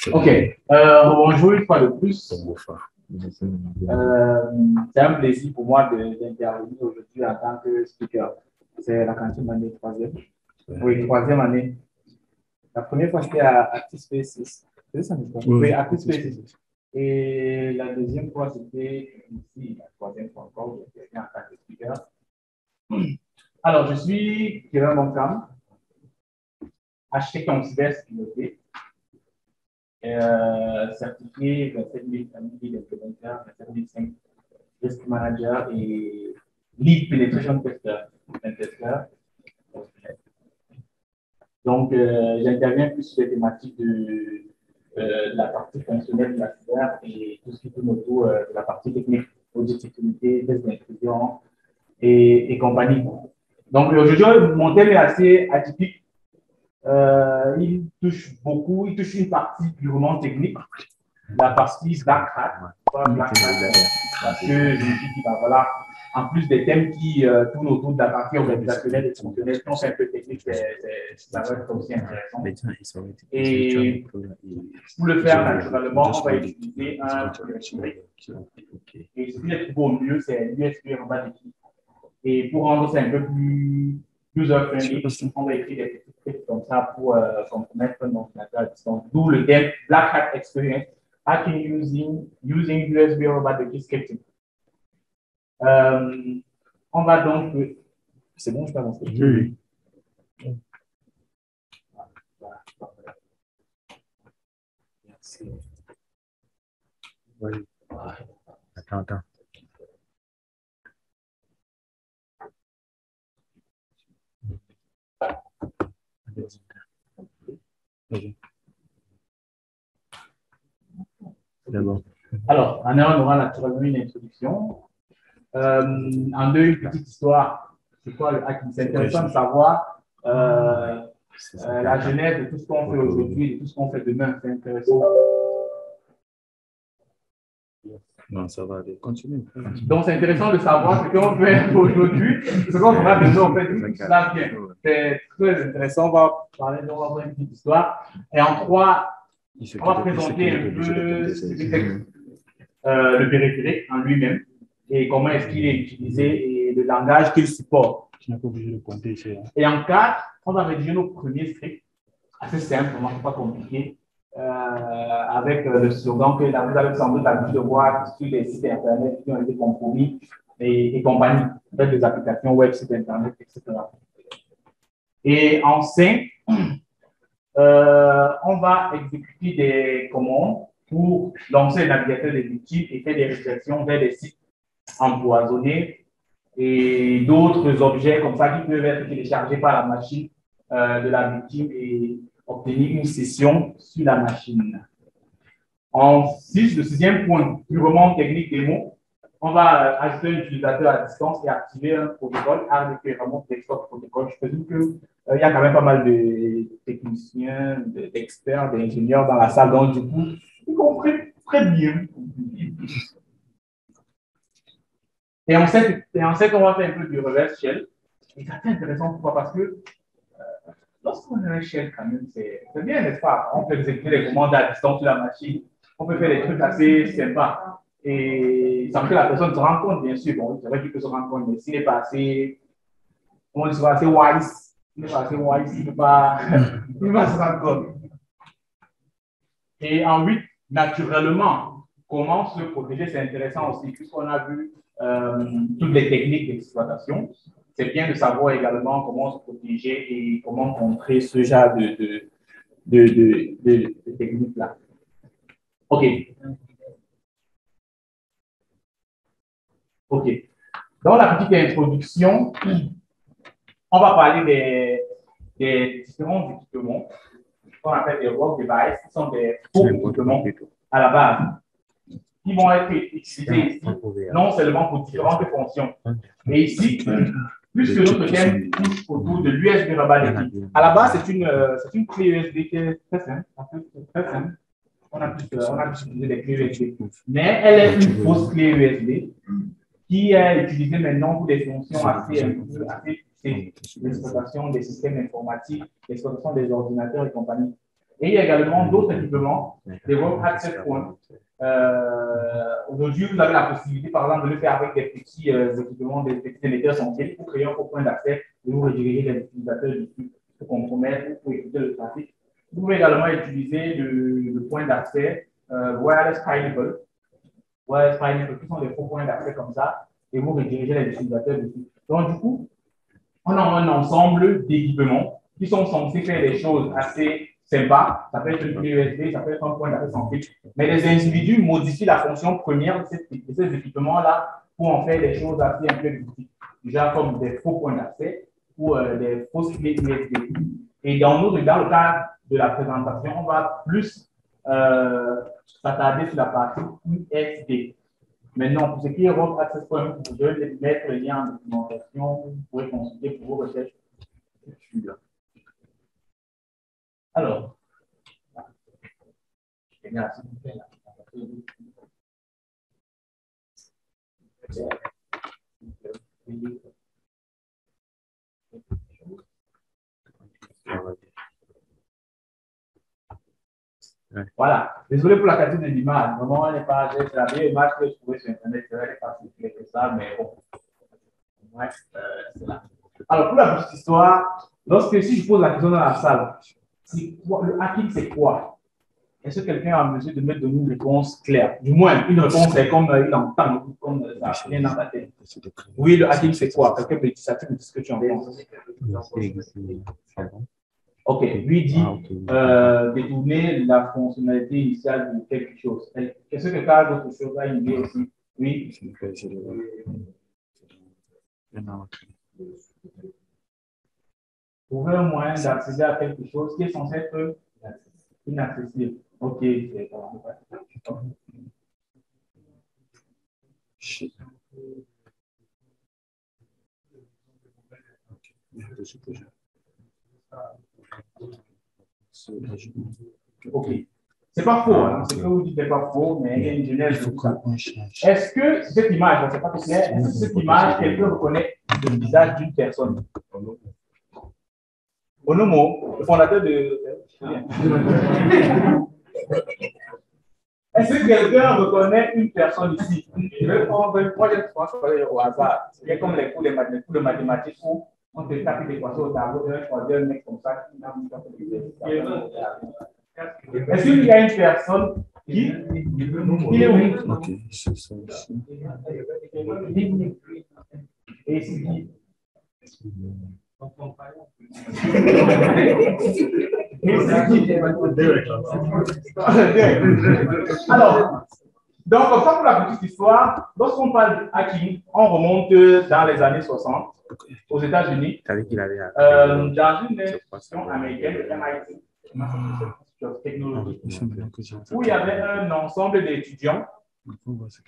Ok, bonjour une fois de plus. C'est un plaisir pour moi d'intervenir aujourd'hui en tant que speaker. C'est la quatrième année, troisième. Oui, troisième année. La première fois, c'était à Active Spaces. C'est ça, oui, Active Spaces. Et la deuxième fois, c'était ici, la troisième fois encore, j'étais en tant que speaker. Alors, je suis Kevin Moncam, architecte en cybersécurité. Certifié 27000 familles d'implémentaires, 27005 risk manager et lead penetration tester. Donc, j'interviens plus sur les thématiques de la partie fonctionnelle de la cyber et tout ce qui tourne autour de la partie technique, audit sécurité, test d'intrusion et compagnie. Donc, aujourd'hui, mon thème est assez atypique. Il touche beaucoup, il touche une partie purement technique, la partie Black Hat, parce que je me suis dit, bah voilà, en plus des thèmes qui tournent autour de la partie organisationnelle et fonctionnelle, quand c'est un peu technique, ça va être aussi intéressant. Et pour le faire naturellement, on va utiliser un USB. Et ce qui est trouvé au mieux, c'est l'USB en bas d'équipe. Et pour rendre ça un peu plus user-friendly, on va écrire des petits scripts comme ça pour compromettre un ordinateur à distance. D'où le thème Black Hat Experience, hacking using USB Robot Key Scripting. On va donc. C'est bon, je peux avancer. Oui. Merci. Oui. Attends. Alors, on aura naturellement une introduction. En deux, une petite histoire. C'est quoi le hacking? C'est intéressant de savoir la genèse de tout ce qu'on fait aujourd'hui et de tout ce qu'on fait demain. C'est intéressant. Non, ça va aller. Continue. Donc, c'est intéressant de savoir ce qu'on fait aujourd'hui, ce qu'on fera demain. En fait, tout cela bien. C'est très intéressant. On va parler de une petite histoire. Et en trois, on va présenter un peu ce que c'est le périphérique en lui-même et comment est-ce qu'il est utilisé et le langage qu'il supporte. Tu n'es pas obligé de compter ici. Et en quatre, on va rédiger nos premiers scripts, assez simple, pas compliqué, avec le slogan que vous avez sans doute l'habitude de voir sur les sites internet qui ont été compromis et compagnie, avec des applications web, sites internet, etc. Et en 5, on va exécuter des commandes pour lancer le navigateur des victimes et faire des réflexions vers des sites empoisonnés et d'autres objets comme ça qui peuvent être téléchargés par la machine de la victime et obtenir une session sur la machine. En 6, le sixième point, purement technique démo, on va ajouter un utilisateur à distance et activer un protocole, RDP, Remote Desktop Protocol. Je présume qu'il y a quand même pas mal de techniciens, d'experts, d'ingénieurs dans la salle, donc du coup, ils comprennent très bien. Et en 7, on va faire un peu du reverse shell. Et c'est assez intéressant, pourquoi? Parce que lorsqu'on a un shell, quand même, c'est bien, n'est-ce pas? On peut exécuter les commandes à distance sur la machine. On peut faire des trucs assez sympas. Et sans que la personne se rende compte, bien sûr. Bon, c'est vrai qu'il peut se rendre compte, mais s'il n'est pas assez, comment on dit, assez wise, il n'est pas assez wise, il ne peut pas se rendre compte. Et en 8, naturellement, comment se protéger, c'est intéressant aussi, puisqu'on a vu toutes les techniques d'exploitation. C'est bien de savoir également comment se protéger et comment contrer ce genre de techniques-là. OK. Dans la petite introduction, on va parler des différents équipements qu'on appelle des work devices, qui sont des faux équipements à la base, qui vont être utilisés ici, non seulement pour différentes fonctions. Et ici, plus que notre thème touche autour de l'USB Robot Key. À la base, c'est une clé USB qui est très simple. Très simple. On a pu utiliser des clés USB. Mais elle est une fausse clé USB qui est utilisée maintenant pour des fonctions assez poussées, l'exploitation des systèmes informatiques, l'exploitation des ordinateurs et compagnie. Et il y a également d'autres équipements, des Web Access Points. Aujourd'hui, vous avez la possibilité, par exemple, de le faire avec des petits équipements, des petits émetteurs sentiers pour créer un faux point d'accès et vous rediriger les utilisateurs dessus pour compromettre ou pour écouter le trafic. Vous pouvez également utiliser le point d'accès Wireless Pineapple. Wireless Pineapple, qui sont des faux points d'accès comme ça, et vous redirigez les utilisateurs dessus. Donc, du coup, on a un ensemble d'équipements qui sont censés faire des choses assez sympas. Ça peut être une clé USB, ça peut être un point d'accès sans fil. Mais les individus modifient la fonction première de ces équipements-là pour en faire des choses assez implicites. Déjà comme des faux points d'accès ou des fausses clés USB. Et dans le cadre de la présentation, on va plus s'attarder sur la partie USB. Maintenant, pour ce qui est Road Access Point, vous pouvez mettre le lien en documentation, vous pouvez consulter pour vos recherches. Alors, voilà. Désolé pour la qualité de l'image. Vraiment, elle n'est pas. C'est la meilleure image que je trouvais sur Internet. Elle n'est pas si claire que ça, mais bon. Ouais, c'est là. Alors, pour la petite histoire, si je pose la question dans la salle, quoi, le hacking, c'est quoi? Est-ce que quelqu'un a en mesure de me donner une réponse claire? Du moins, une réponse est comme il entend, comme ça vient dans la tête. Oui, le hacking, c'est quoi? Quelqu'un peut dire ça, tu me dis ce que tu en penses. Ok, lui dit détourner la fonctionnalité initiale de quelque chose. Est-ce que quelqu'un a d'autres choses à idée aussi? Oui. Trouver un moyen d'accéder à quelque chose qui est censé être inaccessible. Ok, c'est ok. C'est pas faux, hein? Ce que vous dites n'est pas faux, mais il y a une genèse. Est-ce que cette image, c'est pas clair, est-ce que cette image, quelqu'un reconnaît le visage d'une personne? Onomo, le fondateur de. Est-ce que quelqu'un reconnaît une personne ici? Je vais prendre, moi je pense au hasard. C'est comme les cours de mathématiques où on te tape des équations au tableau, je vais choisir un mec comme ça qui n'a pas de. Est-ce qu'il y a une personne qui est où? Ok, c'est ça aussi. Et c'est qui? Alors, donc, comme ça pour la petite histoire, lorsqu'on parle de hacking, on remonte dans les années 60 aux États-Unis, dans une institution américaine, le MIT, technologie, où il y avait un ensemble d'étudiants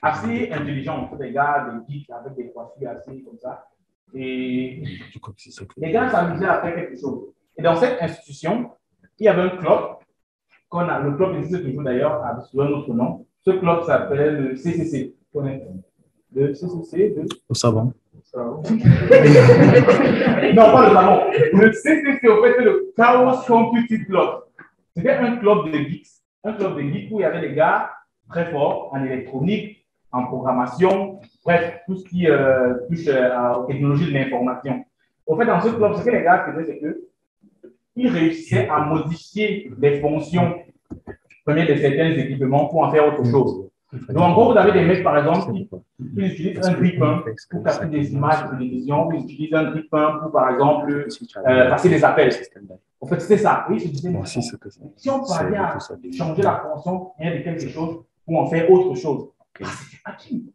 assez intelligents, des gars, des geeks avec des profils assez comme ça. Et les gars s'amusaient à faire quelque chose. Et dans cette institution, il y avait un club, le club existe toujours d'ailleurs, sous un autre nom. Ce club s'appelait le CCC. Le CCC de. Le savon. Non, pas le savon. Le CCC, au fait, c'est le Chaos Computing Club. C'était un club de geeks. Un club de geeks où il y avait des gars très forts en électronique, en programmation, bref, tout ce qui touche aux technologies de l'information. Au fait, dans ce club, ce que les gars faisaient, c'est qu'ils réussissaient à modifier les fonctions premières de certains équipements pour en faire autre chose. Donc, en gros, vous avez des mecs, par exemple, qui utilisent un grille-pain pour capter des images de télévision, ou ils utilisent un grille-pain pour, par exemple, passer des appels. En fait, c'est ça. Oui, je disais, si on parvient à changer la fonction de quelque chose pour en faire autre chose, c'est du hacking.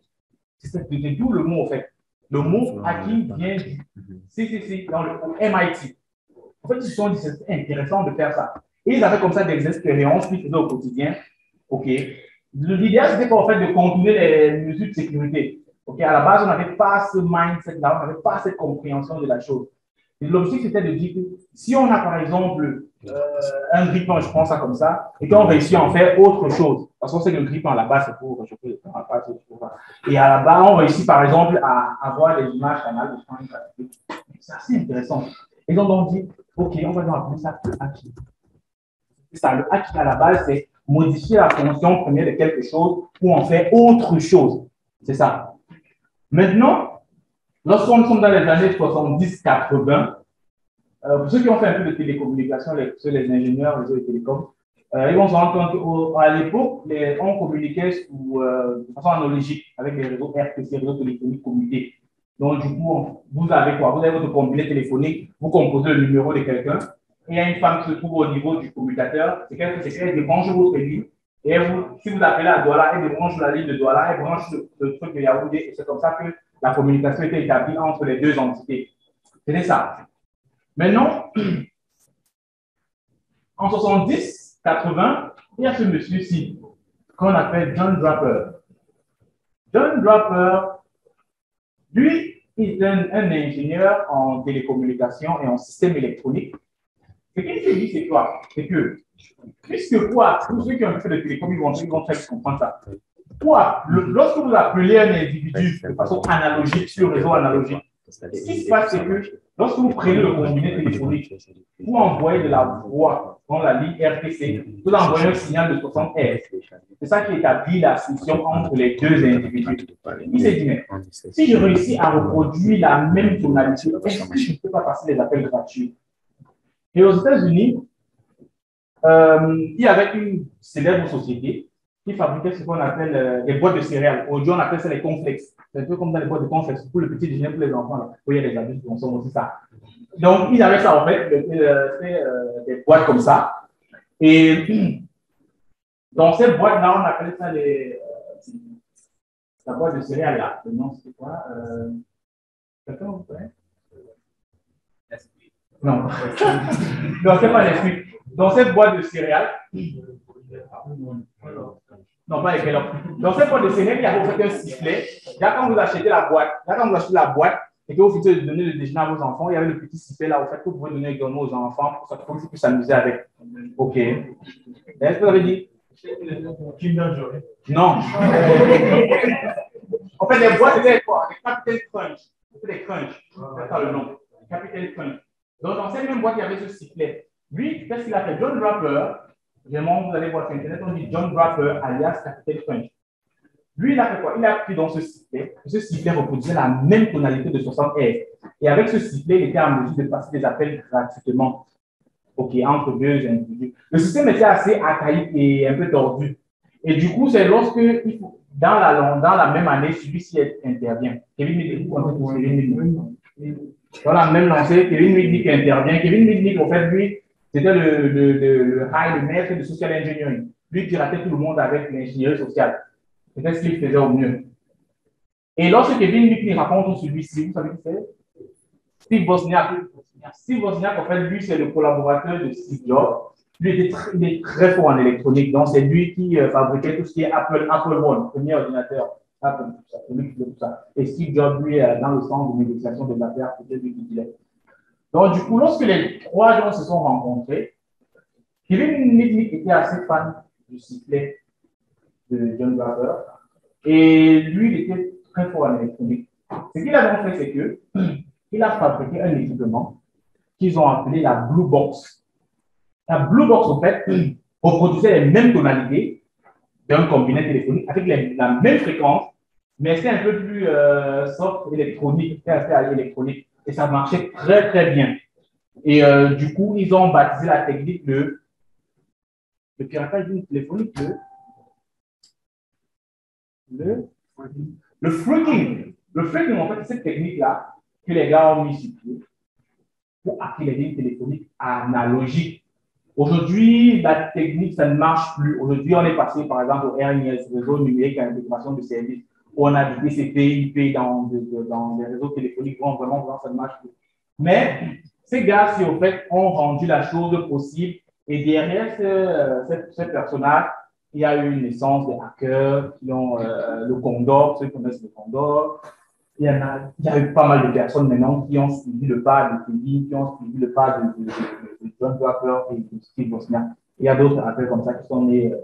C'est d'où le mot, en fait. Le mot hacking vient du CCC, dans le MIT. En fait, ils se sont dit, c'est intéressant de faire ça. Et ils avaient comme ça des expériences qu'ils faisaient au quotidien. OK. L'idéal, c'était en fait de contourner les mesures de sécurité. OK. À la base, on n'avait pas ce mindset-là, on n'avait pas cette compréhension de la chose. L'objectif, c'était de dire que si on a, par exemple, un grille-pain, je prends ça comme ça, et qu'on réussit à en faire autre chose, parce qu'on sait que le grille-pain, à la base, c'est pour réchauffer le temps, à la base, c'est pour ça. Et à la base, on réussit, par exemple, à avoir des images canal de champ graphique. C'est assez intéressant. Ils ont donc dit, OK, on va donc appeler ça hacking. C'est ça, le hacking à la base, c'est modifier la fonction première de quelque chose pour en faire autre chose. C'est ça. Maintenant, lorsqu'on sommes dans les années 70-80, pour ceux qui ont fait un peu de télécommunication, les ingénieurs, les télécoms, ils vont se rendre compte qu'à l'époque, on communiquait de façon analogique avec les réseaux RTC, réseaux téléphoniques commutés. Donc, du coup, vous avez quoi? Vous avez votre combiné téléphonique, vous composez le numéro de quelqu'un, et il y a une femme qui se trouve au niveau du commutateur, c'est qu'elle débranche votre ligne, et si vous appelez à Douala, elle débranche la ligne de Douala, elle branche le truc de Yaoundé, et c'est comme ça que la communication était établie entre les deux entités. C'était ça. Maintenant, en 70, 80, il y a ce monsieur-ci qu'on appelle John Draper. John Draper, lui, il est un ingénieur en télécommunications et en système électronique. Ce qu'il s'est dit, c'est quoi? C'est que, puisque quoi, tous ceux qui ont fait de télécom, ils vont très comprendre ça. Quoi, lorsque vous appelez un individu de façon analogique sur le réseau analogique, ce qui se passe, c'est que lorsque vous prenez le combiné téléphonique, vous envoyez de la voix dans la ligne RTC, vous envoyez un signal de 60 Hz. C'est ça qui établit la scission entre les deux individus. Il s'est dit, mais si je réussis à reproduire la même tonalité, est-ce que je ne peux pas passer les appels gratuits? Et aux États-Unis, il y avait une célèbre société qui fabriquait ce qu'on appelle des boîtes de céréales. Aujourd'hui, on appelle ça les cornflakes. C'est un peu comme dans les boîtes de cornflakes pour le petit déjeuner pour les enfants. Là. Oui, il y a des adultes qui consomment aussi ça. Donc, ils avaient ça en fait, des boîtes comme ça. Et dans ces boîtes-là, on appelle ça la boîte de céréales là. Le nom, c'est quoi? Quelqu'un vous connaît? Non. Non, c'est pas l'esprit. Dans cette boîte de céréales, non, pas avec elle. Dans cette boîte de céréales, il y a en fait un sifflet. Là, quand vous achetez la boîte, et que vous finissez de donner le déjeuner à vos enfants, il y avait le petit sifflet là, au fait, que vous pouvez donner également aux enfants pour qu'ils puissent s'amuser avec. OK. Est-ce que vous avez dit? Non. En fait, les boîtes, c'était quoi? Les Capitaine Crunch. C'était des Crunch. C'est ça le nom. Capitaine Crunch. Donc, dans cette même boîte, il y avait ce sifflet. Lui, qu'est-ce qu'il a fait? John Draper, vraiment, vous allez voir sur Internet, on dit John Draper alias Capitaine Crunch. Lui, il a fait quoi? Il a pris dans ce sifflet reproduisait la même tonalité de 60 Hz. Et avec ce sifflet, il était en mesure de passer des appels gratuitement. OK, entre deux individus. Le système était assez archaïque et un peu tordu. Et du coup, c'est lorsque, dans la même année, celui-ci intervient. Kevin Mitnick, dans la même lancée, Kevin Mitnick intervient. Kevin Mitnick, en fait, lui, c'était le maître de social engineering. Lui piratait tout le monde avec l'ingénierie sociale. C'était ce qu'il faisait au mieux. Et lorsque Kevin Mitnick raconte celui-ci, vous savez qui c'est? Steve Wozniak. Steve Wozniak, en fait, lui, c'est le collaborateur de Steve Jobs. Lui, il est très fort en électronique. Donc, c'est lui qui fabriquait tout ce qui est Apple One, premier ordinateur. Apple, tout ça. C'est lui qui fait tout ça. Et Steve Jobs, lui, dans le centre de négociation des affaires, c'était lui qui disait. Donc, du coup, lorsque les trois gens se sont rencontrés, Kevin Mitnick était assez fan du sifflet de John Draper. Et lui, il était très fort en électronique. Ce qu'il a donc fait, c'est que il a fabriqué un équipement qu'ils ont appelé la Blue Box. La Blue Box, en fait, reproduisait les mêmes tonalités d'un combiné téléphonique avec la même fréquence, mais c'est un peu plus soft électronique, c'est assez électronique. Et ça marchait très, très bien. Et du coup, ils ont baptisé la technique le piratage téléphonique, le freaking. Le freaking, en fait, c'est cette technique-là que les gars ont mis sur pied pour hacker les lignes téléphoniques analogiques. Aujourd'hui, la technique, ça ne marche plus. Aujourd'hui, on est passé, par exemple, au RNS, réseau numérique à intégration de services, où on a du TCP, IP dans les réseaux téléphoniques, où vraiment, ça ne marche plus. Mais ces gars-ci, au fait, ont rendu la chose possible. Et derrière ce personnage, il y a eu une naissance des hackers qui ont le Condor, ceux qui connaissent le Condor. Il y a eu pas mal de personnes maintenant qui ont suivi le pas de Kevin, qui ont suivi le pas de John Draper et de Steve Wozniak. Il y a d'autres hackers comme ça qui sont nés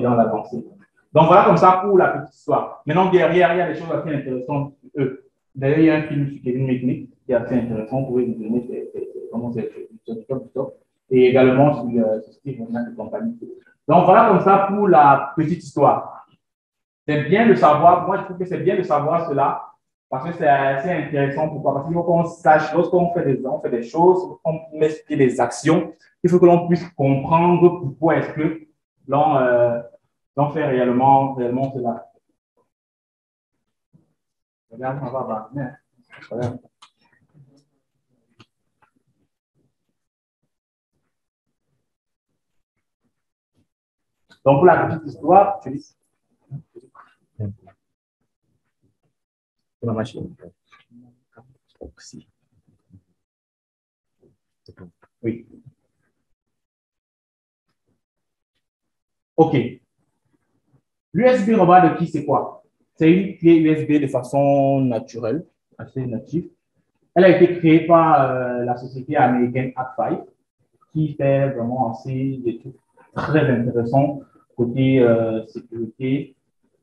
dans l'avancée. Donc voilà comme ça pour la petite histoire. Maintenant, derrière, il y a des choses assez intéressantes. D'ailleurs, il y a un film sur Kevin Mitnick qui est assez intéressant. Vous pouvez vous donner comment c'est top. et également sur Steve Wozniak et compagnie. Donc, voilà comme ça pour la petite histoire. C'est bien de savoir, moi je trouve que c'est bien de savoir cela, parce que c'est assez intéressant. Pourquoi? Parce qu'il faut qu'on sache, lorsqu'on fait des choses, on met sur pied des actions, il faut que l'on puisse comprendre pourquoi est-ce que l'on fait réellement cela. Regarde, on va voir. Donc, pour la petite histoire, tu dis. Ma machine. Oui. OK. L'USB Robot de qui c'est quoi? C'est une clé USB de façon naturelle, assez native. Elle a été créée par la société américaine Hack5, qui fait vraiment assez des trucs très intéressants côté sécurité,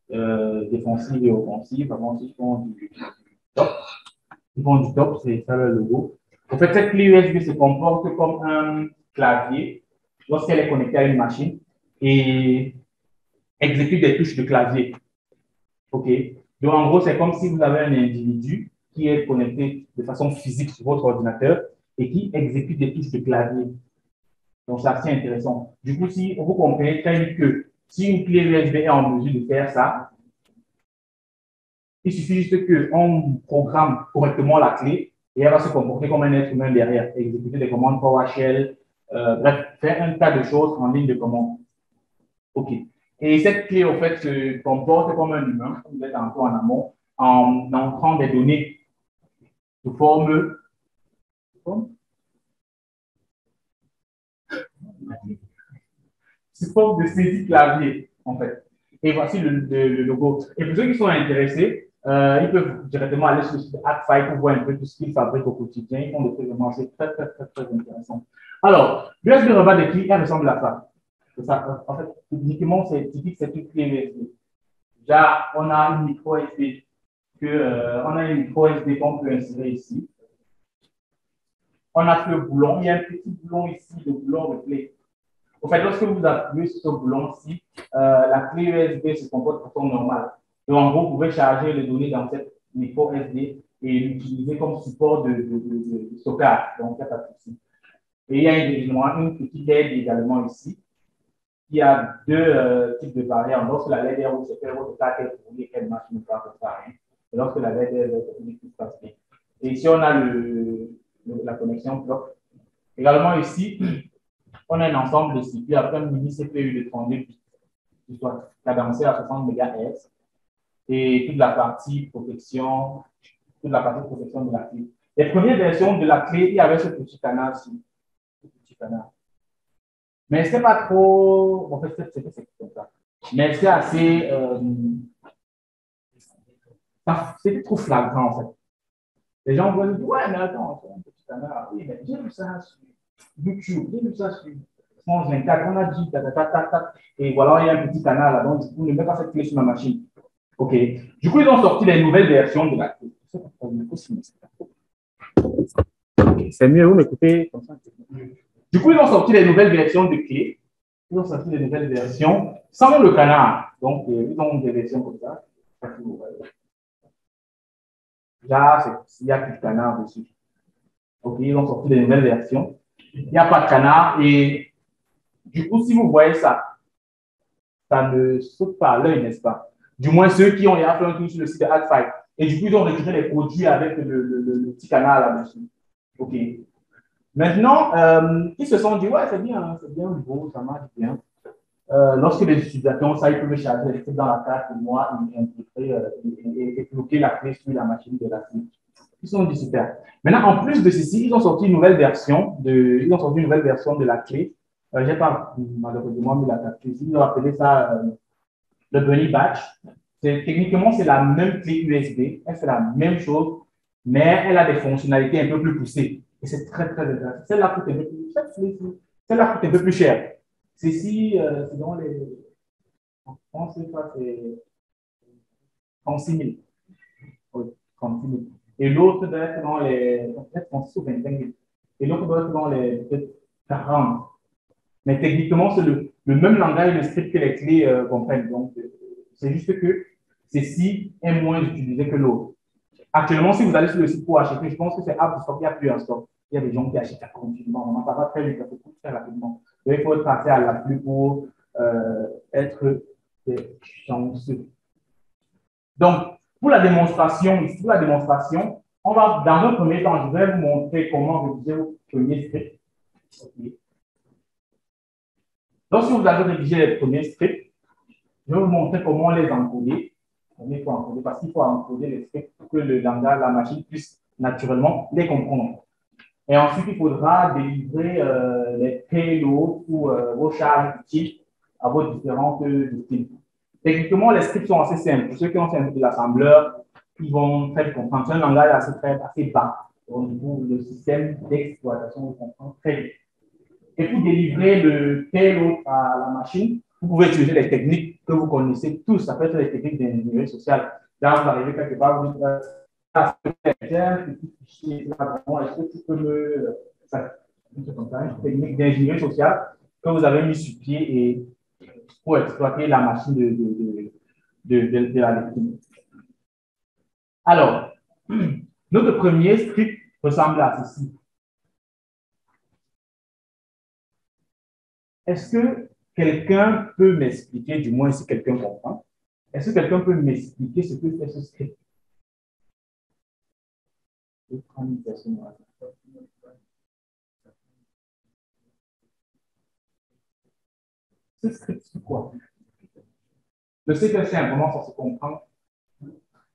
défensive et offensive. Vraiment, ils font du top. Ils font du top, c'est ça le logo. En fait, cette clé USB se comporte comme un clavier lorsqu'elle est connectée à une machine et exécute des touches de clavier. OK? Donc, en gros, c'est comme si vous avez un individu qui est connecté de façon physique sur votre ordinateur et qui exécute des touches de clavier. Donc, c'est assez intéressant. Du coup, si vous comprenez très vite que si une clé USB est en mesure de faire ça, il suffit juste qu'on programme correctement la clé et elle va se comporter comme un être humain derrière, exécuter des commandes PowerShell, bref, faire un tas de choses en ligne de commande. OK. Et cette clé, en fait, se comporte comme un humain, comme vous êtes encore en amont, en entrant des données sous forme de saisie clavier, en fait. Et voici le logo. Et pour ceux qui sont intéressés, ils peuvent directement aller sur le site Hack5 pour voir un peu tout ce qu'ils fabriquent au quotidien. Ils font des trucs vraiment très, très, très, très intéressants. Alors, l'USB Robot de qui elle ressemble à ça. Ça. En fait, uniquement, c'est typique, c'est une clé USB. Déjà, on a une micro SD on a une micro SD qu'on peut insérer ici. On a le boulon, il y a un petit boulon ici, le boulon de clé. En fait, lorsque vous appuyez sur ce boulon-ci, la clé USB se comporte de façon normale. Donc, en gros, vous pouvez charger les données dans cette micro SD et l'utiliser comme support de stockage. Donc, il n'y a pas de souci. Et il y a une petite LED également ici, qui a deux types de variantes. Lorsque la LED est rouge, c'est que votre carte est fournie et qu'elle marche pas pour ça. Et lorsque la LED est verte, tout se passe bien. Et ici, on a la connexion bloc. Également ici, on a un ensemble de circuits avec un mini CPU de 32 bits qui soit cadencé à 60 MHz et toute la partie protection de la clé. Les premières versions de la clé, il y avait ce petit canal-ci. Mais c'est pas trop. En fait, c'est comme ça. Mais c'est assez. C'était trop flagrant, en fait. Les gens vont dire, ouais, mais attends, c'est un petit canal. Oui, mais j'ai vu ça sur YouTube, j'ai vu ça sur France 24, on a dit, et voilà, il y a un petit canal là, donc du coup, ne mets pas cette clé sur ma machine. OK. Du coup, ils ont sorti les nouvelles versions de la clé. C'est mieux, vous m'écoutez comme ça. Du coup, ils ont sorti les nouvelles versions de clés. Ils ont sorti les nouvelles versions sans le canard. Donc, ils ont des versions comme ça. Là, il n'y a plus de canard dessus. OK, ils ont sorti des nouvelles versions. Il n'y a pas de canard. Et du coup, si vous voyez ça, ça ne saute pas à l'œil, n'est-ce pas? Du moins, ceux qui ont fait un tour sur le site de Hack5. Et du coup, ils ont retiré les produits avec le petit canard là-dessus. OK. Maintenant, ils se sont dit, ouais, c'est bien beau, ça marche bien. Lorsque les utilisateurs ont ça, ils peuvent charger les trucs dans la carte pour moi et bloquer la clé sur la machine de la clé. Ils sont dit super. Maintenant, en plus de ceci, ils ont sorti une nouvelle version de la clé. Je n'ai pas malheureusement mis la carte ici. Ils ont appelé ça le Bunny Batch. Techniquement, c'est la même clé USB. Elle fait la même chose, mais elle a des fonctionnalités un peu plus poussées. Et c'est très, très intéressant. Celle-là coûte un peu plus cher. Ceci, c'est dans les. En France, c'est 36 000. Oui, 36 000. Et l'autre doit être dans les. Peut-être 36 ou 25 000. Et l'autre doit être dans les. Peut-être 40. Mais techniquement, c'est le même langage de script que les clés comprennent. Donc, c'est juste que ceci est moins utilisé que l'autre. Actuellement, si vous allez sur le site pour acheter, je pense que c'est App Stock, il n'y a plus un stock. Il y a des gens qui achètent ça continuellement. Ça va très vite, ça se coûte très rapidement. Donc, il faut passer à l'afflux pour être chanceux. Donc, pour la démonstration, on va, dans un premier temps, je vais vous montrer comment rédiger vos premiers scripts. Okay. Lorsque vous avez rédigé les premiers scripts, je vais vous montrer comment les encoder. Il faut encoder parce qu'il faut encoder les scripts pour que le langage, la machine puisse naturellement les comprendre. Et ensuite, il faudra délivrer les payloads ou vos charges utiles à vos différentes destinations. Techniquement, les scripts sont assez simples. Pour ceux qui ont fait de l'assembleur, ils vont très comprendre. C'est un langage assez bas. Donc, du coup, le système d'exploitation vous comprend très vite. Et pour délivrer le payload à la machine, vous pouvez utiliser les techniques que vous connaissez tous. Ça peut être les techniques d'ingénierie sociale. Là, vous arrivez quelque part, vous dites, est-ce que tu peux me. Une technique d'ingénierie sociale que vous avez mis sur pied et pour exploiter la machine de la lecture. Alors, notre premier script ressemble à ceci. Est-ce que quelqu'un peut m'expliquer, du moins si quelqu'un comprend, est-ce que quelqu'un peut m'expliquer ce que fait ce script? Je vais prendre une personne. Ce script, c'est quoi? Je sais que c'est un moment, ça se comprend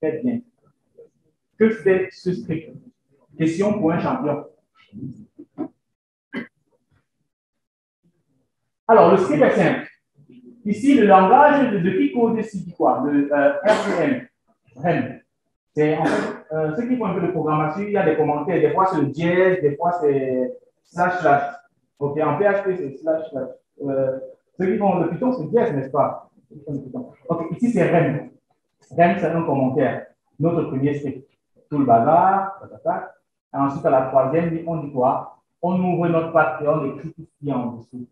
très bien. Que fait ce script? Question pour un champion. Alors, le script est simple. Ici, le langage de qui code ici, quoi? Le REM. REM. C'est en fait, ceux qui font un peu de programmation, il y a des commentaires. Des fois, c'est le dièse, des fois, c'est //. OK, en PHP, c'est //. Ceux qui font le Python, c'est dièse, n'est-ce pas? OK, ici, c'est REM. REM, c'est un commentaire. Notre premier script. Tout le bazar. Et ensuite, à la troisième, on dit quoi? On ouvre notre patte et on écrit tout ce qui est en dessous.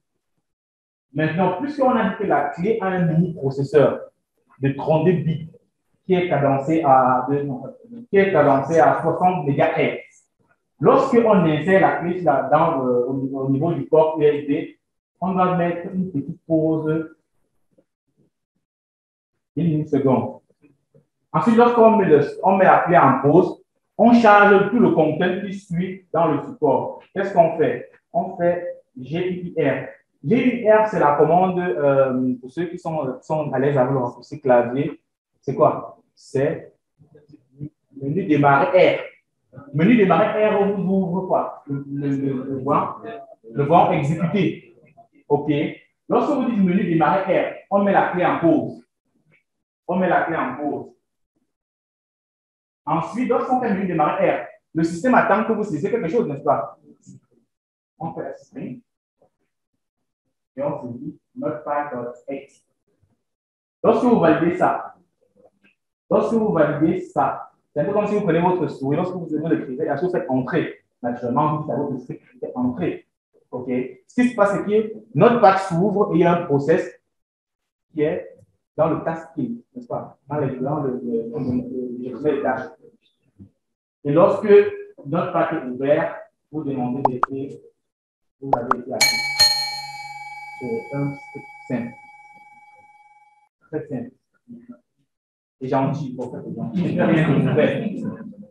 Maintenant, puisqu'on a dit que la clé a un mini-processeur de 32 bits qui est cadencé à 60 MHz, lorsqu'on insère la clé au niveau du port USB, on va mettre une petite pause d'une seconde. Ensuite, lorsqu'on met la clé en pause, on charge tout le contenu qui suit dans le support. Qu'est-ce qu'on fait? On fait GUR. GUR, c'est la commande, pour ceux qui sont à l'aise avec le raccourci clavier, c'est quoi? C'est menu démarrer R. Menu démarrer R, vous ouvre quoi? Le volant exécuter. OK. Lorsque vous dites menu démarrer R, on met la clé en pause. On met la clé en pause. Ensuite, lorsqu'on fait menu démarrer R, le système attend que vous saisissiez quelque chose, n'est-ce pas? On fait string. Et on se dit notepad.x. Lorsque vous validez ça, c'est un peu comme si vous prenez votre souris, lorsque vous l'écrivez, la chose fait entrer. Naturellement, vous savez votre script fait entrer. OK? Ce qui se passe, c'est que notre page s'ouvre et il y a un process qui est dans le task key, n'est-ce pas? Dans les tâches. Et lorsque notre page est ouvert, vous demandez d'écrire, vous avez été actif. C'est un script simple. Très simple. C'est gentil, pour faire gentil. Il ne fait rien de mauvais.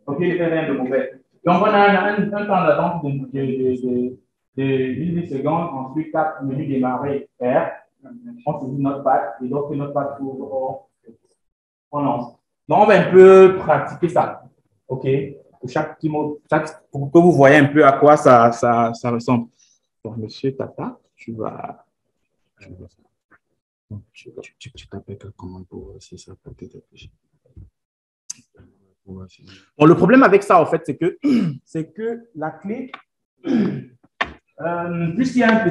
OK, il ne fait rien de mauvais. Donc, on a un temps d'attente de 10 secondes, ensuite 4 menus démarrer R. On saisit notre pad, et lorsque notre pad s'ouvre, on lance. Donc, on va un peu pratiquer ça. OK? Pour chaque petit mot, pour que vous voyez un peu à quoi ça ressemble. Donc, monsieur Tata, tu vas. Tu t'appelles comment pour voir si ça peut t'aider? Bon, le problème avec ça, en fait, c'est que la clé, puisqu'il y a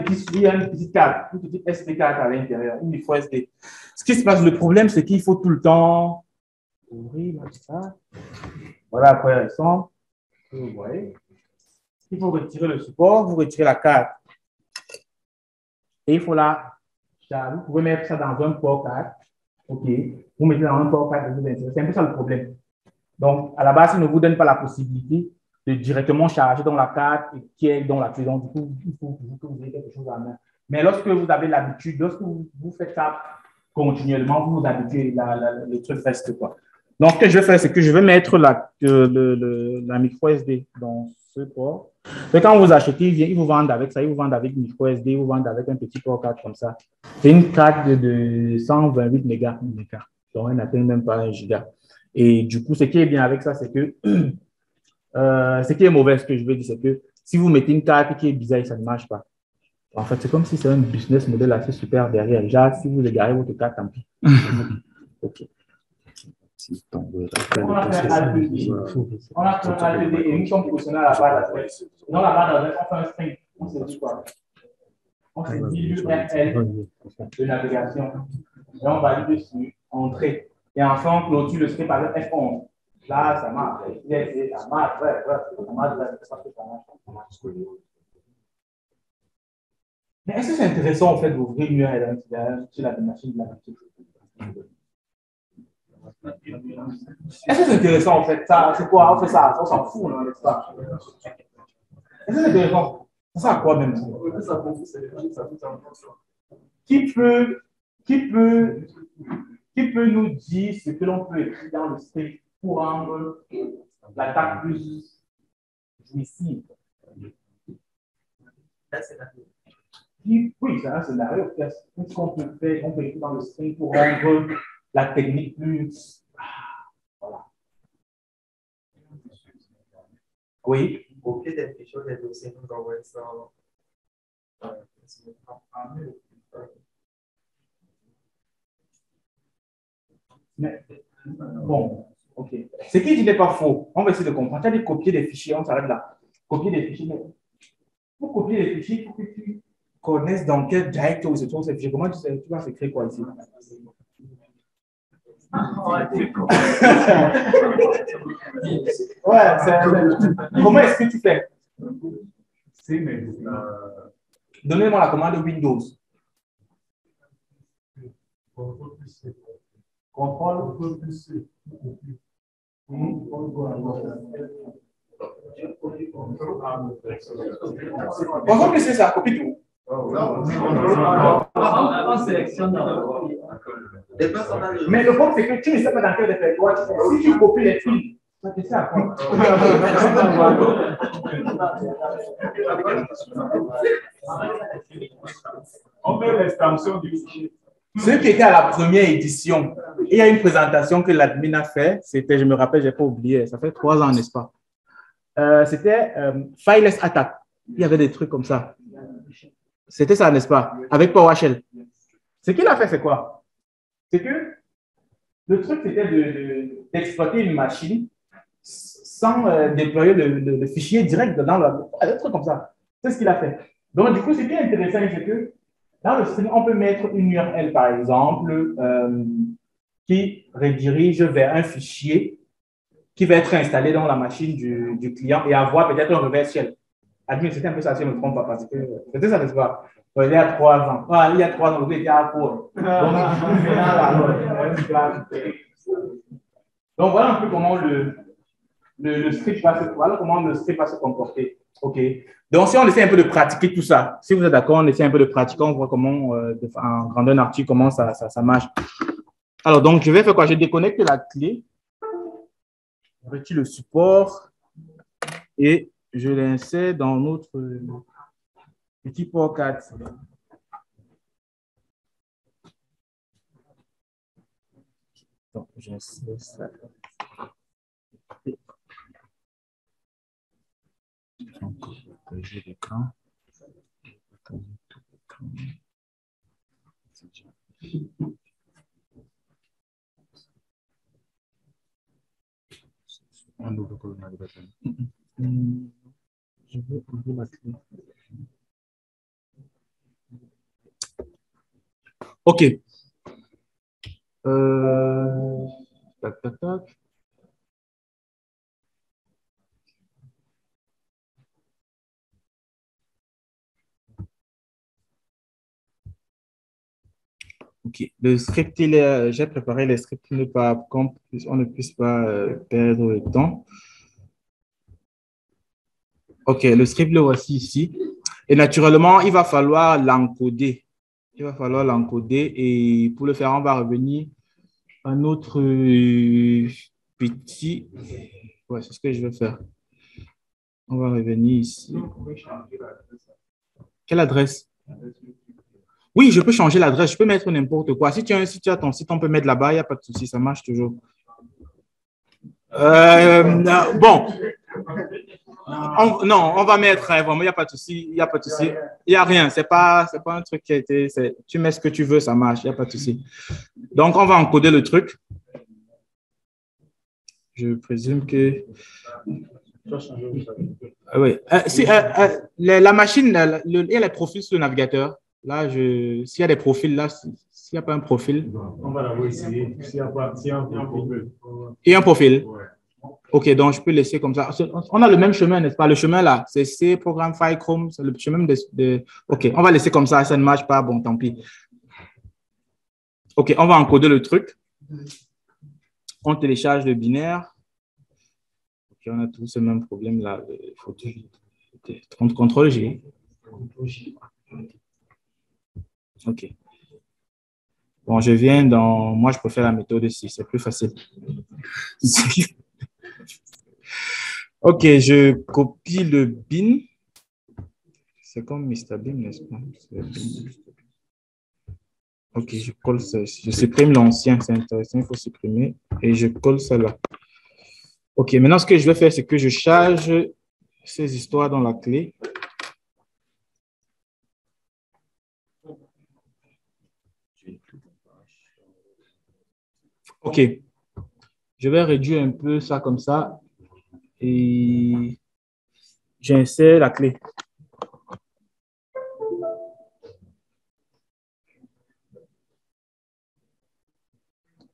une petite carte, une petite SD carte à l'intérieur, une micro SD. Ce qui se passe, le problème, c'est qu'il faut tout le temps ouvrir ça. Voilà à quoi elle ressemble. Vous voyez. Il faut retirer le support, vous retirez la carte. et il faut vous pouvez mettre ça dans un port 4. OK. Vous mettez dans un port 4 et vous insérez. C'est un peu ça le problème. Donc, à la base, il ne vous donne pas la possibilité de directement charger dans la carte et qui est dans la clé. Donc, du coup, il faut que vous ayez quelque chose à main. Mais lorsque vous avez l'habitude, lorsque vous faites ça continuellement, vous vous habituez, le truc reste quoi. Donc, ce que je vais faire, c'est que je vais mettre la micro SD dans ce port. Et quand vous achetez, ils vous vendent avec ça, ils vous vendent avec micro SD, ils vous vendent avec un petit port 4 comme ça. C'est une carte de 128 mégas. Donc, elle n'atteint même pas 1 giga. Et du coup, ce qui est bien avec ça, c'est que ce qui est mauvais, ce que je veux dire, c'est que si vous mettez une carte qui est bizarre, ça ne marche pas. En fait, c'est comme si c'est un business model assez super derrière. Genre, si vous égarez votre carte, tant pis. OK. On a fait un ATD. On a fait un ATD et nous sommes positionnés à la barre d'adresse. Dans la barre d'adresse, on fait un string. On se dit quoi? On se dit l'URL de navigation. Et on valide dessus, entrée. Et enfin, on clôture le script avec F11. Là, ça marche. Ça marche, ouais, ça marche, ça marche. Mais est-ce que c'est intéressant, en fait, d'ouvrir une URL sur la machine de la machine? Est-ce que c'est intéressant, en fait? C'est quoi? On fait ça, on s'en fout, n'est-ce pas? Est-ce que c'est intéressant? Ça sert à quoi, même? Qui peut, qui peut, qui peut nous dire ce que l'on peut écrire dans le script pour rendre l'attaque plus jouissive? Oui, c'est un scénario. Qu'est-ce qu'on peut faire? On peut écrire dans le script pour rendre la technique plus. Voilà. Oui. Copier des fichiers, des dossiers, nous envoyer ça. Mais, bon, ok. Ce qui dit n'est pas faux. On va essayer de comprendre. Tu as dit copier des fichiers, on s'arrête là. Copier des fichiers, mais pour copier des fichiers, il faut que tu connaisses dans quel directoire se trouvent ces fichiers. Comment tu vas s'écrire quoi ici? Comment est-ce que tu fais? Donnez-moi la commande Windows. Contrôle plus C. Contrôle plus C, ça copie tout. Mais le problème, c'est que tu ne sais pas dans quel répertoire. Si tu copies les fils, ça te sert à quoi? On met l'extension du fichier. Ceux qui étaient à la première édition, il y a une présentation que l'admin a fait. C'était, je me rappelle, je n'ai pas oublié, ça fait 3 ans, n'est-ce pas? C'était Fileless Attack. Il y avait des trucs comme ça. C'était ça, n'est-ce pas? Avec PowerShell. Ce qu'il a fait, c'est quoi? C'est que le truc, c'était d'exploiter une machine sans déployer le fichier direct dans un truc comme ça. C'est ce qu'il a fait. Donc, du coup, ce qui est intéressant, c'est que dans le string, on peut mettre une URL, par exemple, qui redirige vers un fichier qui va être installé dans la machine du client et avoir peut-être un reverse shell. Admin, c'était un peu ça, si je ne me trompe pas, parce que c'était ça, n'est-ce pas? Il y a 3 ans. Ah, il y a 3 ans, vous étiez à court. Donc, voilà un peu comment le script va se comporter. OK. Donc, si on essaie un peu de pratiquer tout ça, si vous êtes d'accord, on essaie un peu de pratiquer, on voit comment, en grandeur nature, comment ça marche. Alors, donc, je vais faire quoi? Je déconnecte la clé, je retire le support et je l'insère dans notre petit port 4. Donc, j'insère ça. Donc, partager l'écran. Partager tout l'écran. Un nouveau navigateur. Je vais ouvrir la clé. OK. Tac, tac, tac. OK. Le script, j'ai préparé les scripts ne pas, qu'on on ne puisse pas perdre le temps. OK, le script, le voici ici. Et naturellement, il va falloir l'encoder. Il va falloir l'encoder et pour le faire, on va revenir à notre petit... Ouais, c'est ce que je vais faire. On va revenir ici. Quelle adresse? Oui, je peux changer l'adresse. Je peux mettre n'importe quoi. Si tu as ton site, on peut mettre là-bas. Il n'y a pas de souci. Ça marche toujours. Bon. Non, on va mettre vraiment. Il n'y a pas de souci. Il n'y a pas de souci. Il n'y a rien. C'est pas un truc qui a été... Tu mets ce que tu veux, ça marche. Il n'y a pas de souci. Donc, on va encoder le truc. Je présume que... Oui. La machine, il y a les profils sur le navigateur. Là, s'il y a des profils, là, s'il n'y a pas un profil. On va l'envoyer essayer. S'il y a un profil. Et un profil. Ouais. OK, donc je peux laisser comme ça. On a le même chemin, n'est-ce pas? Le chemin là, c'est C, Programme File Chrome, c'est le chemin de... OK, on va laisser comme ça. Ça ne marche pas, bon, tant pis. OK, on va encoder le truc. On télécharge le binaire. OK, on a tous ce même problème là. Il faut CTRL G. OK. Bon, je viens dans... Moi, je préfère la méthode ici, c'est plus facile. OK, je copie le bin. C'est comme Mr. Bean, n'est-ce pas? OK, je colle ça. Je supprime l'ancien, c'est intéressant, il faut supprimer. Et je colle ça là. OK, maintenant, ce que je vais faire, c'est que je charge ces histoires dans la clé. OK. Je vais réduire un peu ça comme ça. Et j'insère la clé.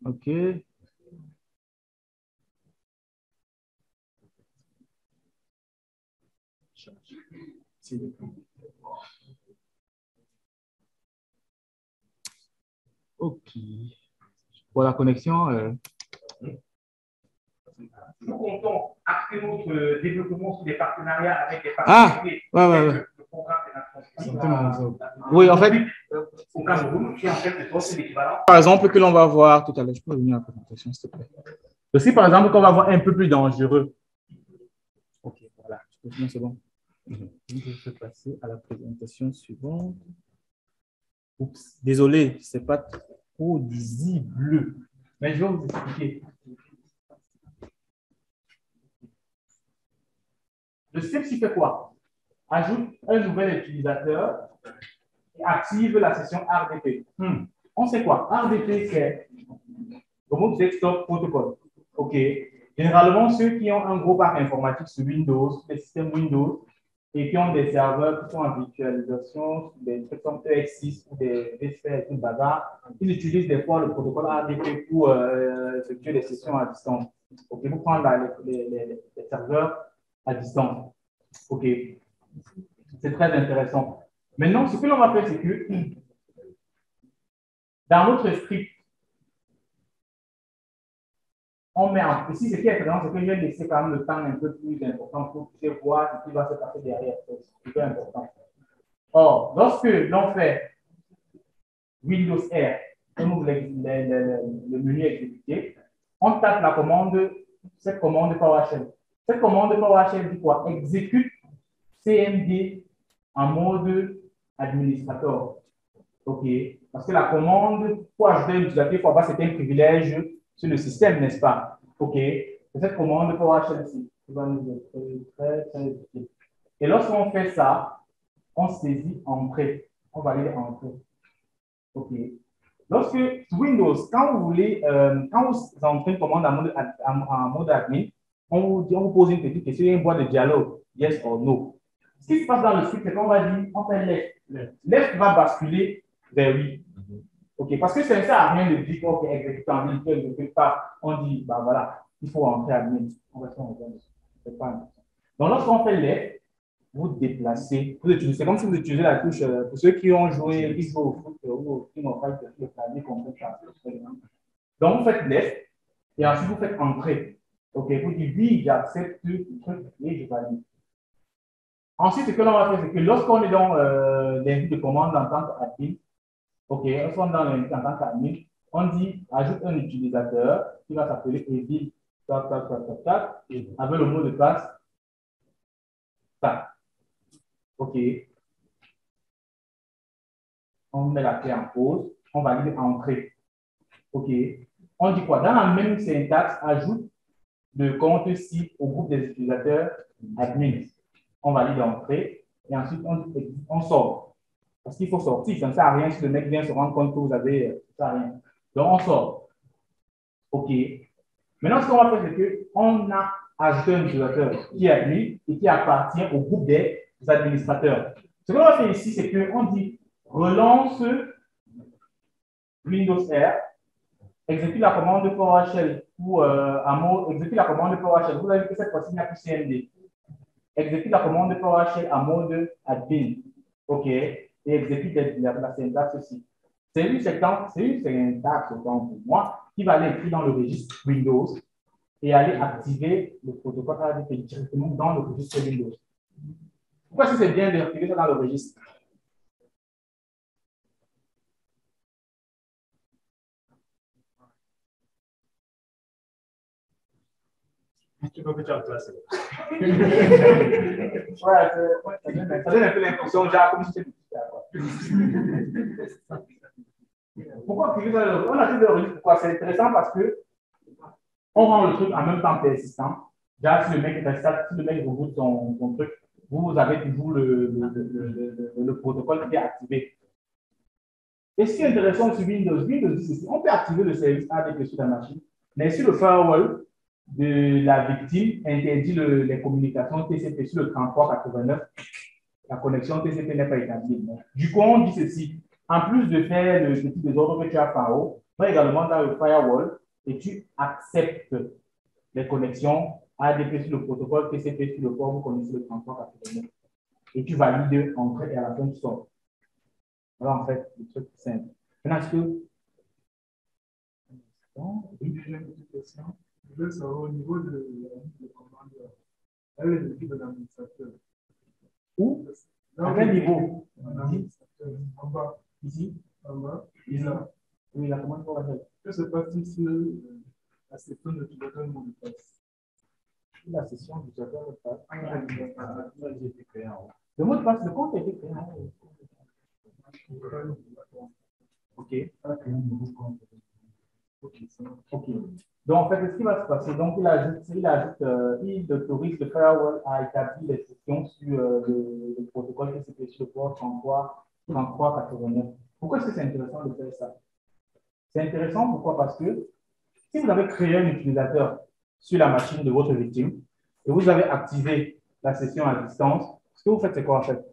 OK. OK. Pour la connexion. Nous comptons axer notre développement sur des partenariats avec des partenaires. Ouais. Le programme de la transmission. Oui, en fait. Au Cameroun, qui en fait c'est l'équivalent. Par exemple, que l'on va voir tout à l'heure. Je peux revenir à la présentation, s'il te plaît. Aussi, par exemple, qu'on va voir un peu plus dangereux. OK, voilà. C'est bon. Je vais passer à la présentation suivante. Oups, désolé, ce n'est pas trop visible. Mais je vais vous expliquer. Le script, il fait quoi? Ajoute un nouvel utilisateur et active la session RDP. On sait quoi? RDP, c'est Remote Desktop Protocol. OK. Généralement, ceux qui ont un gros parc informatique sur Windows, des systèmes Windows, et qui ont des serveurs qui sont en virtualisation, des trucs comme EX6 ou des VSphere, tout le bazar, ils utilisent des fois le protocole RDP pour effectuer des sessions à distance. OK, pour prendre les serveurs à distance. OK. C'est très intéressant. Maintenant, ce que l'on va faire, c'est que dans notre script, on met en... Ici, ce qui est intéressant, c'est que je vais laisser quand même le temps un peu plus important pour voir ce qui va se passer derrière. C'est super important. Or, lorsque l'on fait Windows R, on ouvre le menu exécuté, on tape la commande, cette commande PowerShell. Cette commande PowerShell dit quoi? Exécute CMD en mode administrateur. OK. Parce que la commande, pour ajouter un utilisateur, il faut avoir certains privilèges sur le système, n'est-ce pas? OK. C'est cette commande PowerShell ici qui va nous être très, très utile. Et lorsqu'on fait ça, on saisit entrée. On va aller entrer. OK. Lorsque Windows, quand vous voulez, quand vous entrez une commande en mode admin, on vous pose une petite question, il y a une boîte de dialogue, yes or no. Ce qui se passe dans le script, c'est qu'on va dire, on fait left. Left va basculer vers oui. OK, parce que ça ne sert à rien de dire qu'on exécute en ligne, ne fait pas. On dit, bah voilà, il faut entrer admin. On va c'est pas important. Donc, lorsqu'on fait left, vous déplacez. C'est comme si vous utilisez la touche, pour ceux qui ont joué, qui jouent au foot ou au King of Fighters, le clavier qu'on peut faire. Donc, vous faites left et ensuite vous faites entrer. OK, vous dites oui, j'accepte le truc et je valide. Ensuite, ce que l'on va faire, c'est que lorsqu'on est dans l'invite de commande en tant qu'admin, OK, lorsqu'on est dans l'invite en tant qu'admin, on dit ajoute un utilisateur qui va s'appeler Evil, avec le mot de passe. Ça. OK. On met la clé en pause, on valide entrer. OK. On dit quoi? Dans la même syntaxe, ajoute le compte cible au groupe des utilisateurs admin. On valide entrée et ensuite on sort. Parce qu'il faut sortir, ça ne sert à rien si le mec vient se rendre compte que vous avez, ça sert à rien. Donc on sort. OK. Maintenant, ce qu'on va faire, c'est qu'on a ajouté un utilisateur qui est admin et qui appartient au groupe des administrateurs. Ce qu'on va faire ici, c'est qu'on dit relance Windows R, exécute la commande PowerShell ou exécute la commande PowerShell. Vous avez vu que cette fois-ci, il n'y a plus CMD. Exécute la commande PowerShell en mode admin. OK. Et exécute la syntaxe aussi. C'est une syntaxe autant pour moi qui va aller écrire dans le registre Windows et aller activer le protocole ADP directement dans le registre Windows. Pourquoi est-ce que c'est bien d'activer ça dans le registre? Tu peux mettre en place. Ça donne un peu l'impression, genre, comme si c'était pourquoi activer ça? On active le registre. Pourquoi? C'est intéressant parce que on rend le truc en même temps persistant. Déjà, si le mec est persistant, si le mec reboot son truc, vous avez toujours le protocole qui est activé. Et ce qui est intéressant sur Windows, Windows dit ceci, on peut activer le service ADP sur la machine, mais sur le firewall de la victime interdit les communications TCP sur le 3389, la connexion TCP n'est pas établie. Du coup, on dit ceci, en plus de faire le petit désordre que tu as par haut, va également dans le firewall et tu acceptes les connexions ADP sur le protocole TCP sur le port, vous connaissez le 3389. Et tu valides entrée et à la fin tu sors. Voilà en fait le truc simple. Maintenant, est-ce que. Oui, j'ai une petite question. Je veux savoir au niveau de la commande, elle est l'équipe de l'administrateur. Où? À quel niveau? En bas. Ici? En bas. Ici? Oui, la commande pour laquelle? Je ne sais pas si c'est la session de l'utilisateur mot de passe. La session de l'utilisateur mot de passe. Le mot de passe, le compte a été créé en haut. OK. OK. Donc, en fait, ce qui va se passer, donc, il autorise le firewall à établir les sessions sur le protocole TCP sur le port 3389. Pourquoi est-ce que c'est intéressant de faire ça? C'est intéressant, pourquoi? Parce que si vous avez créé un utilisateur sur la machine de votre victime et vous avez activé la session à distance, ce que vous faites, c'est quoi en fait?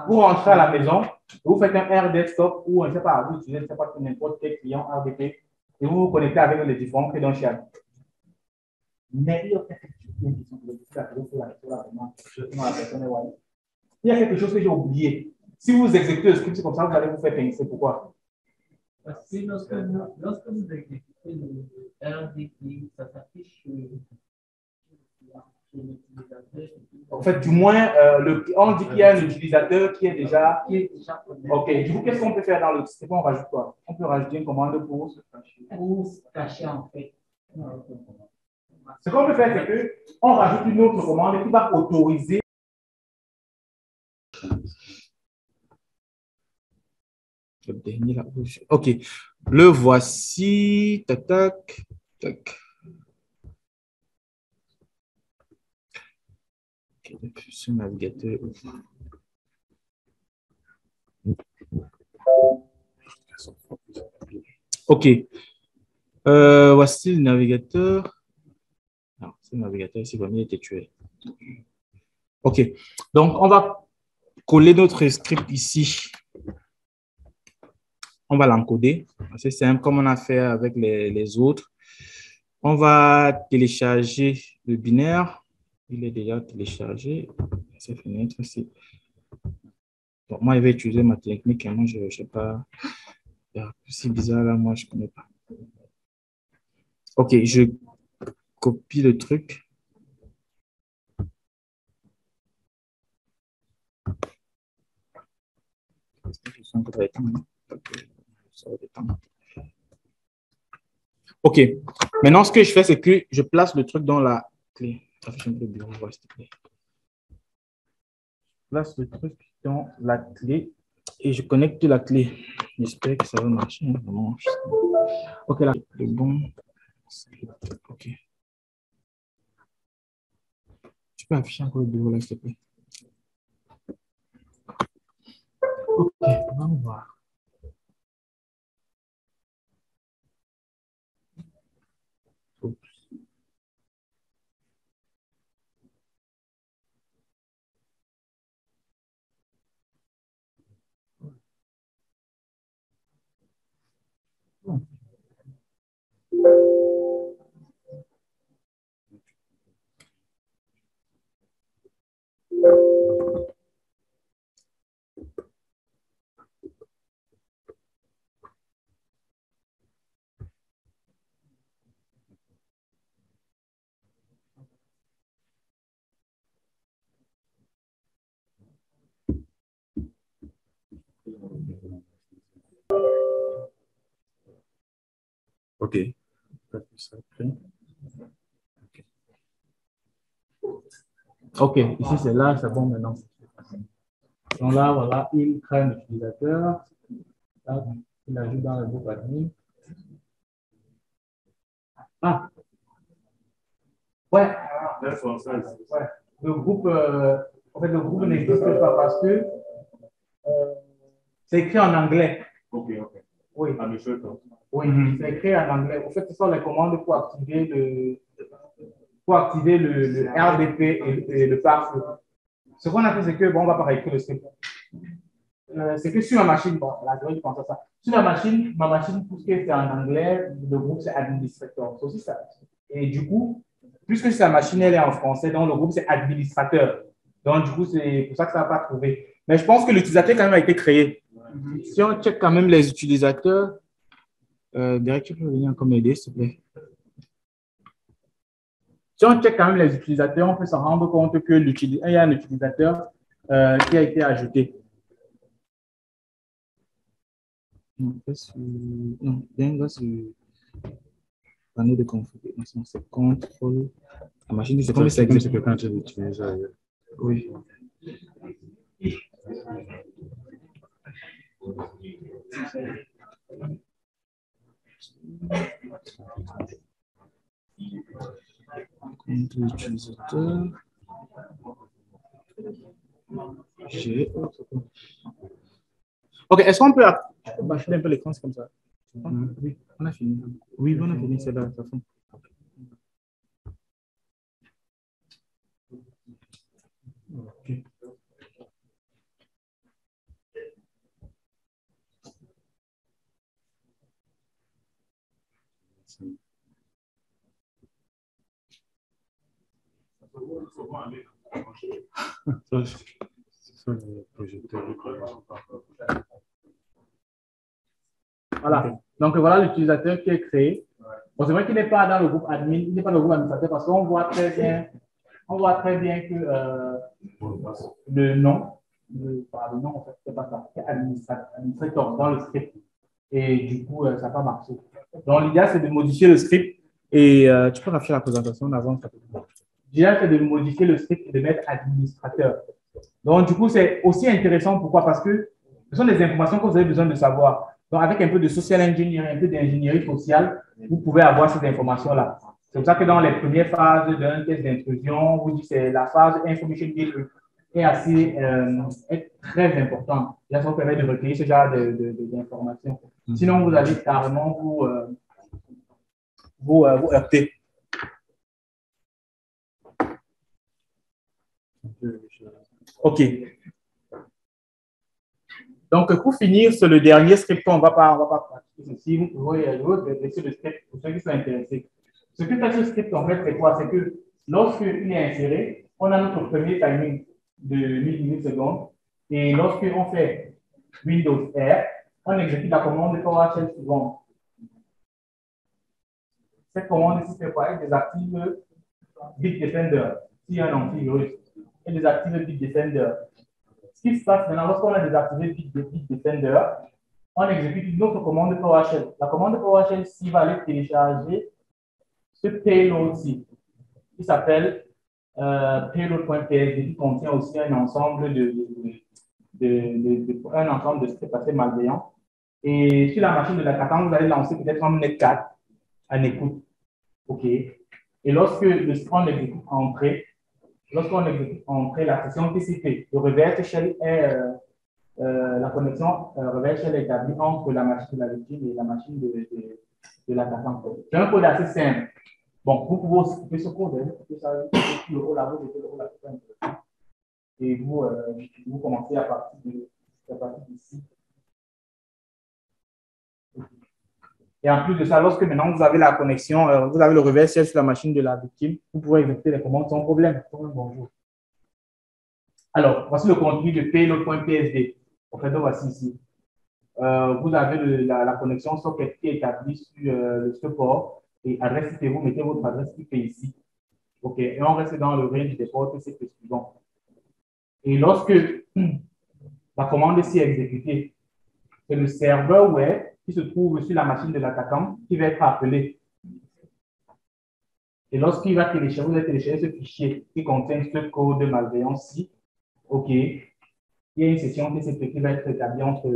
Vous rentrez à la maison, vous faites un R desktop ou, je ne sais pas, vous utilisez n'importe quel client RDP et vous vous connectez avec les différents credentials. Mais il y a quelque chose que j'ai oublié. Si vous exécutez le script comme ça, vous allez vous faire pincer. Pourquoi? Parce que lorsque vous exécutez le RDP, ça s'affiche sur l'utilisateur. En fait, du moins, on dit qu'il y a un utilisateur qui est déjà. OK. Du coup, qu'est-ce qu'on peut faire dans le système? On rajoute quoi? On peut rajouter une commande pour se cacher, en fait. Ce qu'on peut faire, c'est qu'on rajoute une autre commande qui va autoriser. Le dernier là. OK. Le voici. Tac, tac, tac. Ce navigateur. OK. Voici le navigateur. Non, c'est le navigateur ici, il a été tué. OK. Donc, on va coller notre script ici. On va l'encoder. C'est simple, comme on a fait avec les autres. On va télécharger le binaire. Il est déjà téléchargé. ces fenêtres ici. Donc, moi, je vais utiliser ma technique et moi, je ne sais pas. C'est bizarre là, moi, je ne connais pas. Ok, je copie le truc. Je sens que ça va être temps, hein. Ça va être temps. Ok, maintenant, ce que je fais, c'est que je place le truc dans la clé. Affiche un peu le bureau, s'il te plaît. Je place le truc dans la clé et je connecte la clé. J'espère que ça va marcher. Hein, vraiment. Ok, là, c'est bon. Ok. Tu peux afficher encore le bureau, là, s'il te plaît. Ok, on va voir. Oups. Ok. Ok, ici c'est là, c'est bon maintenant. Donc là, voilà, il crée un utilisateur. Là, il ajoute dans le groupe admin. Ah, ouais. Ouais. Le groupe, en fait, le groupe n'existe pas parce que c'est écrit en anglais. Ok. Oui. Ah, mais chouette. Oui, c'est écrit en anglais. En fait, ce sont les commandes pour activer le RDP et le pare-feu. Ce qu'on a fait, c'est que, bon, on va pas réécrire le script. C'est que sur ma machine, bon, là, je vais penser à ça. Sur ma machine, tout ce qui est en anglais, le groupe, c'est administrateur. C'est aussi ça. Et du coup, puisque sa machine, elle est en français, donc le groupe, c'est administrateur. Donc, du coup, c'est pour ça que ça ne va pas trouver. Mais je pense que l'utilisateur, quand même, a été créé. Si on check quand même les utilisateurs, Derek, tu peux venir comme aider, s'il te plaît. Si on check quand même les utilisateurs, on peut se rendre compte qu'il y a un utilisateur qui a été ajouté. Non, bien là sur panneau de configuration, c'est contrôle. La machine, c'est comme ça existe que quand tu l'utilises. Oui. Compte utilisateur. J'ai. Ok, est-ce qu'on peut basculer un peu l'écran, c'est comme ça? Oui, on a fini. Oui, on a fini, c'est là, ça fait. Ok. Voilà. Donc voilà l'utilisateur qui est créé. Bon, c'est vrai qu'il n'est pas dans le groupe admin, il n'est pas dans le groupe administrateur parce qu'on voit très bien, que le nom, en fait, c'est pas ça, c'est administrateur dans le script. Et du coup, ça n'a pas marché. Donc l'idée, c'est de modifier le script. Et tu peux rafficher la présentation en avant. L'idée, c'est de modifier le script et de mettre administrateur. Donc, du coup, c'est aussi intéressant. Pourquoi? Parce que ce sont des informations que vous avez besoin de savoir. Donc, avec un peu de social engineering, un peu d'ingénierie sociale, vous pouvez avoir ces informations-là. C'est pour ça que dans les premières phases d'un test d'intrusion, vous dites que c'est la phase information building est très importante. Ça vous permet de recueillir ce genre d'informations. Sinon, vous allez carrément vous heurter. OK. Donc, pour finir, c'est le dernier script qu'on ne va pas pratiquer ceci. Vous pouvez laisser le script pour ceux qui sont intéressés. Ce que fait ce script, en fait, c'est quoi? C'est que lorsqu'il est inséré, on a notre premier timing. de 1000 millisecondes. Et lorsqu'on fait Windows R, on exécute la commande PowerShell suivante. Cette commande ici fait quoi? Elle désactive Bitdefender, s'il y a un antivirus. Elle désactive Bitdefender. Ce qui se passe maintenant, lorsqu'on a désactivé Bitdefender, on exécute une autre commande PowerShell. La commande PowerShell ici va aller télécharger ce payload-ci, qui s'appelle payload.psd, qui contient aussi un ensemble un ensemble de scripts assez malveillants. Et sur la machine de l'attaquant, vous allez lancer peut-être un net4 en écoute. OK. Et lorsqu'on exécute entrée, la session TCP, le reverse shell est la connexion reverse shell est établie entre la machine de la victime et la machine de l'attaquant. C'est un code assez simple. Bon, vous pouvez aussi couper ce code, et vous commencez à partir d'ici. Et en plus de ça, lorsque maintenant vous avez la connexion, vous avez le reverse shell sur la machine de la victime, vous pouvez exécuter les commandes sans problème. Bonjour. Alors, voici le contenu de payload.psd. En fait, donc, voici ici. Vous avez la connexion socket qui est établie sur le support et adresse IP, vous mettez votre adresse IP ici. OK. Et on reste dans le range des ports TCP suivant. Et lorsque la commande ici est exécutée, c'est le serveur web qui se trouve sur la machine de l'attaquant qui va être appelé. Et lorsqu'il va télécharger, vous allez télécharger ce fichier qui contient ce code malveillant-ci. OK. Il y a une session TCP qui va être établie entre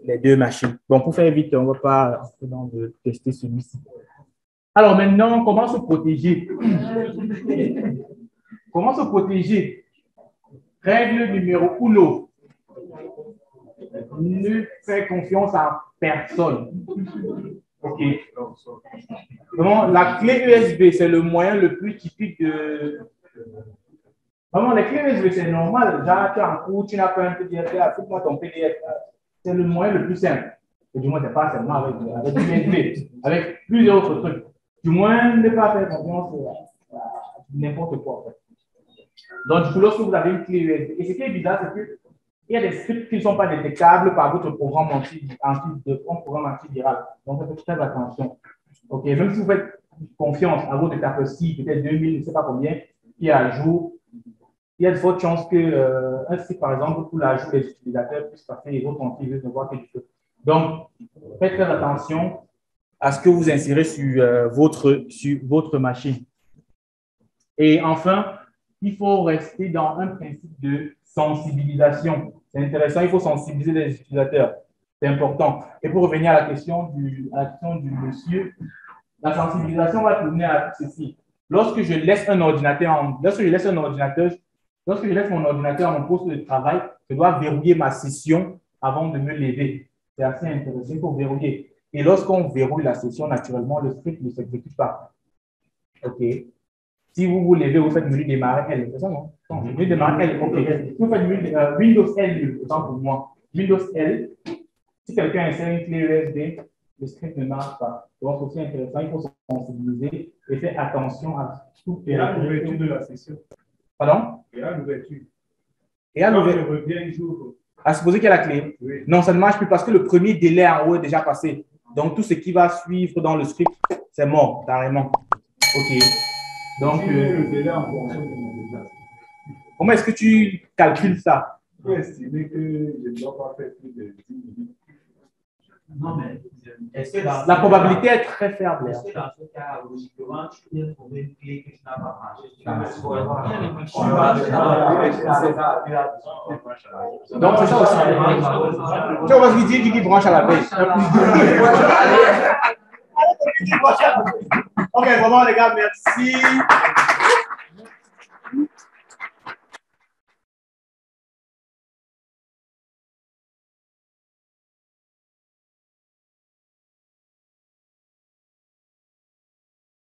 les deux machines. Bon, pour faire vite, on ne va pas tester celui-ci. Alors maintenant, comment se protéger? Comment se protéger? Règle numéro 1. Ne faites confiance à personne. OK. Vraiment, la clé USB, c'est le moyen le plus typique de... Vraiment, les clés USB, c'est normal. Genre, tu es en cours, tu n'as pas un PDF, applique-moi ton PDF. C'est le moyen le plus simple. Et du moins, ce n'est pas seulement avec USB, avec plusieurs autres trucs. Du moins, ne pas faire confiance à n'importe quoi. En fait. Donc, du coup, lorsque vous avez une clé USB, et ce qui est bizarre, c'est qu'il y a des scripts qui ne sont pas détectables par votre programme antiviral. Donc, faites très attention. OK, même si vous faites confiance à votre étape-ci, peut-être 2000, je ne sais pas combien, qui est à jour, il y a de fortes chances qu'un site, par exemple, pour l'ajout des utilisateurs puisse passer et votre antivirus ne voit quelque chose. Donc, faites très attention à ce que vous insérez sur votre machine. Et enfin, il faut rester dans un principe de sensibilisation. C'est intéressant, il faut sensibiliser les utilisateurs. C'est important. Et pour revenir à la question du monsieur, la sensibilisation va tourner à ceci. Lorsque je laisse mon ordinateur à mon poste de travail, je dois verrouiller ma session avant de me lever. C'est assez intéressant, il faut verrouiller. Et lorsqu'on verrouille la session, naturellement, le script ne s'exécute pas. OK. Si vous vous levez, vous faites menu démarrer L. C'est ça, non? Non, menu démarrer L. OK. Vous faites Windows L, autant pour moi. Windows L. Si quelqu'un insère une clé USB, le script ne marche pas. Donc, c'est aussi intéressant, il faut se sensibiliser et faire attention à tout. Et à l'ouverture de la session. Pardon? Et à l'ouverture. Et à l'ouverture. À supposer qu'il y a la clé. Oui. Non, ça ne marche plus parce que le premier délai en haut est déjà passé. Donc, tout ce qui va suivre dans le script, c'est mort, carrément. OK. Donc, le délai en fonction de mon déplacement. Comment est-ce que tu calcules ça? Je peux estimer que je ne dois pas faire plus de 10 minutes. Non, mais est-ce que la probabilité est très faible. Est-ce que dans ce cas, logiquement, tu peux trouver une clé que tu n'as pas marché? Donc, c'est ça aussi. Tu vois ce qu'il dit qu'il branche à la pêche. OK, vraiment, les gars, merci.